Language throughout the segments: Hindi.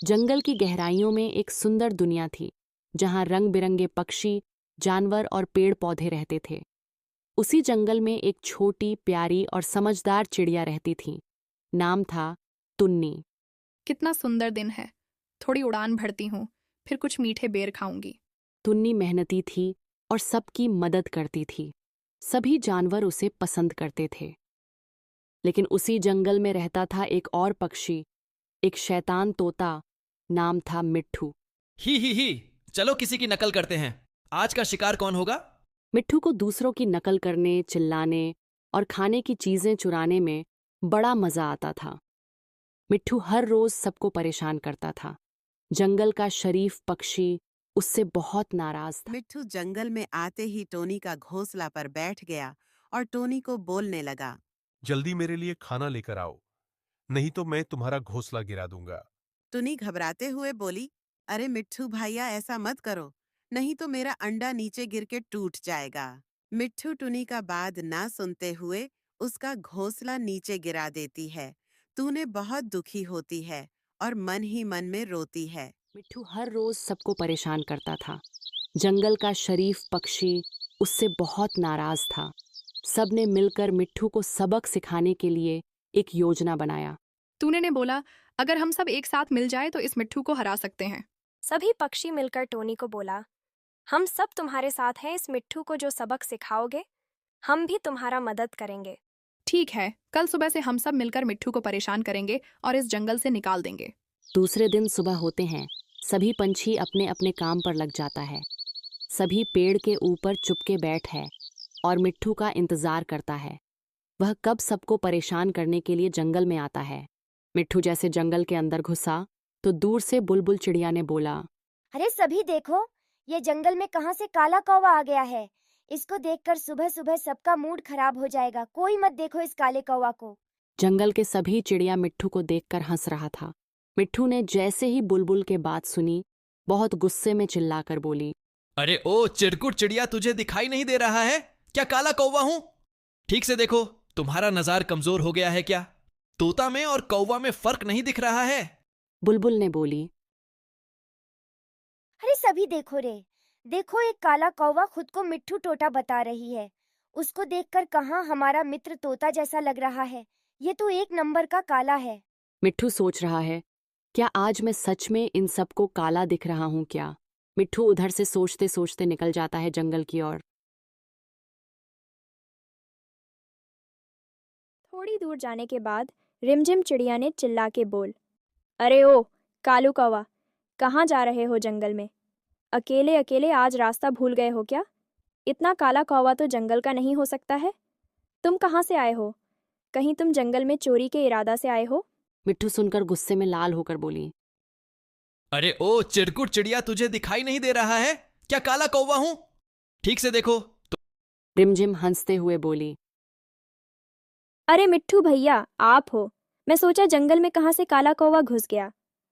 जंगल की गहराइयों में एक सुंदर दुनिया थी, जहां रंग बिरंगे पक्षी, जानवर और पेड़ पौधे रहते थे। उसी जंगल में एक छोटी, प्यारी और समझदार चिड़िया रहती थी। नाम था टुन्नी। कितना सुंदर दिन है। थोड़ी उड़ान भरती हूँ, फिर कुछ मीठे बेर खाऊंगी। टुन्नी मेहनती थी और सबकी मदद करती थी। सभी जानवर उसे पसंद करते थे। लेकिन उसी जंगल में रहता था एक और पक्षी, एक शैतान तोता। नाम था मिट्ठू। ही चलो किसी की नकल करते हैं। आज का शिकार कौन होगा? मिट्ठू को दूसरों की नकल करने, चिल्लाने और खाने की चीजें चुराने में बड़ा मजा आता था। मिट्ठू हर रोज सबको परेशान करता था। जंगल का शरीफ पक्षी उससे बहुत नाराज था। मिट्ठू जंगल में आते ही टोनी का घोंसला पर बैठ गया और टोनी को बोलने लगा। जल्दी मेरे लिए खाना लेकर आओ, नहीं तो मैं तुम्हारा घोंसला गिरा दूंगा। टुनी घबराते हुए बोली, अरे मिट्ठू भैया, ऐसा मत करो, नहीं तो मेरा अंडा नीचे गिर के टूट जाएगा। मिट्ठू टुनी का बात ना सुनते हुए उसका घोंसला नीचे गिरा देती है। तूने बहुत दुखी होती है और मन ही मन में रोती है। मिट्ठू हर रोज सबको परेशान करता था। जंगल का शरीफ पक्षी उससे बहुत नाराज था। सबने मिलकर मिट्ठू को सबक सिखाने के लिए एक योजना बनाया। तूने ने बोला, अगर हम सब एक साथ मिल जाए तो इस मिट्ठू को हरा सकते हैं। सभी पक्षी मिलकर टोनी को बोला, हम सब तुम्हारे साथ हैं। इस मिट्ठू को जो सबक सिखाओगे, हम भी तुम्हारा मदद करेंगे। ठीक है, कल सुबह से हम सब मिलकर मिट्ठू को परेशान करेंगे और इस जंगल से निकाल देंगे। दूसरे दिन सुबह होते हैं, सभी पंछी अपने अपने काम पर लग जाता है। सभी पेड़ के ऊपर चुपके बैठ है और मिट्ठू का इंतजार करता है। वह कब सबको परेशान करने के लिए जंगल में आता है। मिट्ठू जैसे जंगल के अंदर घुसा तो दूर से बुलबुल चिड़िया ने बोला, अरे सभी देखो, ये जंगल में कहाँ से काला कौवा आ गया है। इसको देखकर सुबह सुबह सबका मूड खराब हो जाएगा। कोई मत देखो इस काले कौवा को। जंगल के सभी चिड़िया मिट्ठू को देखकर हंस रहा था। मिट्ठू ने जैसे ही बुलबुल के बात सुनी, बहुत गुस्से में चिल्लाकर बोली, अरे ओ चिरकुट चिड़िया, तुझे दिखाई नहीं दे रहा है क्या काला कौवा हूं? ठीक से देखो, तुम्हारा नजार कमजोर हो गया है क्या? तोता में और कौवा में फर्क नहीं दिख रहा है? बुलबुल ने बोली। अरे सभी देखो रे, देखो एक काला कौवा खुद को मिट्ठू तोता बता रही है। उसको देखकर कहाँ हमारा मित्र तोता जैसा लग रहा है। ये तो एक नंबर का काला है। मिट्ठू सोच रहा है, क्या आज मैं सच में इन सबको काला दिख रहा हूं क्या? मिट्ठू उधर से सोचते सोचते निकल जाता है जंगल की ओर। थोड़ी दूर जाने के बाद रिमझिम चिड़िया ने चिल्ला के बोल, अरे ओ कालू कौवा, कहाँ जा रहे हो जंगल में? अकेले अकेले आज रास्ता भूल गए हो क्या? इतना काला कौवा तो जंगल का नहीं हो सकता है। तुम कहाँ से आए हो? कहीं तुम जंगल में चोरी के इरादा से आए हो? मिट्ठू सुनकर गुस्से में लाल होकर बोली, अरे ओ चिरकुट चिड़िया, तुझे दिखाई नहीं दे रहा है क्या काला कौवा हूं? ठीक से देखो। रिमझिम हंसते हुए बोली, अरे मिट्ठू भैया, आप हो। मैं सोचा जंगल में कहाँ से काला कौवा घुस गया।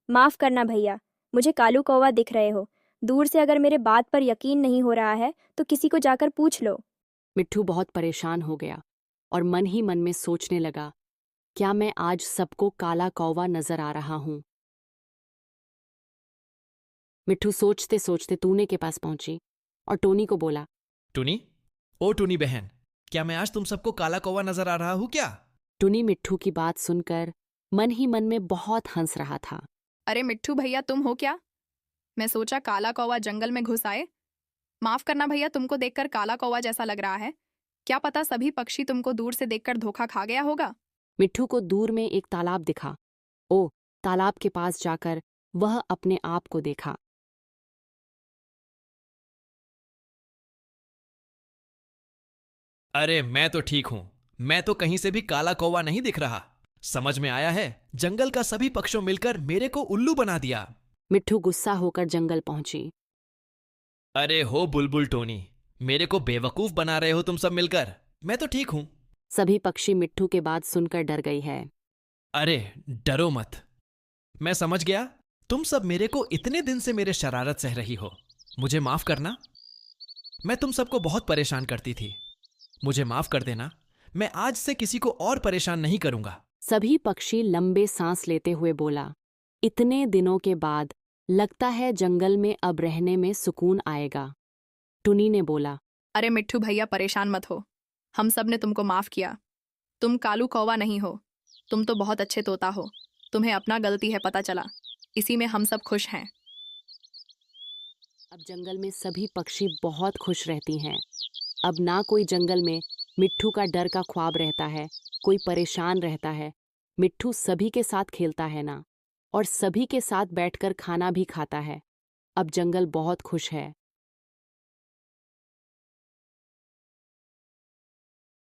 माफ करना भैया, मुझे कालू कौवा दिख रहे हो। दूर से अगर मेरे बात पर यकीन नहीं हो रहा है तो किसी को जाकर पूछ लो। मिट्ठू बहुत परेशान हो गया और मन ही मन में सोचने लगा, क्या मैं आज सबको काला कौवा नजर आ रहा हूं? मिट्ठू सोचते सोचते टूने के पास पहुंची और टोनी को बोला, टुनी, ओ टुनी बहन, क्या मैं आज तुम सबको काला कौवा नजर आ रहा हूं क्या? टुनी मिट्ठू की बात सुनकर मन ही मन में बहुत हंस रहा था। अरे मिट्ठू भैया, तुम हो क्या? मैं सोचा काला कौवा जंगल में घुस आए। माफ करना भैया, तुमको देखकर काला कौवा जैसा लग रहा है। क्या पता सभी पक्षी तुमको दूर से देखकर धोखा खा गया होगा। मिट्ठू को दूर में एक तालाब दिखा। ओ, तालाब के पास जाकर वह अपने आप को देखा। अरे मैं तो ठीक हूं, मैं तो कहीं से भी काला कौवा नहीं दिख रहा। समझ में आया है, जंगल का सभी पक्षियों मिलकर मेरे को उल्लू बना दिया। मिट्ठू गुस्सा होकर जंगल पहुंची। अरे हो बुलबुल टोनी, मेरे को बेवकूफ बना रहे हो तुम सब मिलकर। मैं तो ठीक हूं। सभी पक्षी मिट्ठू के बात सुनकर डर गई है। अरे डरो मत, मैं समझ गया। तुम सब मेरे को इतने दिन से मेरे शरारत सह रही हो। मुझे माफ करना, मैं तुम सबको बहुत परेशान करती थी। मुझे माफ कर देना, मैं आज से किसी को और परेशान नहीं करूंगा। सभी पक्षी लंबे सांस लेते हुए बोला, इतने दिनों के बाद लगता है जंगल में अब रहने में सुकून आएगा। टुनी ने बोला। अरे मिट्ठू भैया परेशान मत हो, हम सब ने तुमको माफ किया। तुम कालू कौवा नहीं हो, तुम तो बहुत अच्छे तोता हो। तुम्हें अपना गलती है पता चला, इसी में हम सब खुश हैं। अब जंगल में सभी पक्षी बहुत खुश रहती हैं। अब ना कोई जंगल में मिट्ठू का डर का ख्वाब रहता है, कोई परेशान रहता है। मिट्ठू सभी के साथ खेलता है ना, और सभी के साथ बैठकर खाना भी खाता है। अब जंगल बहुत खुश है।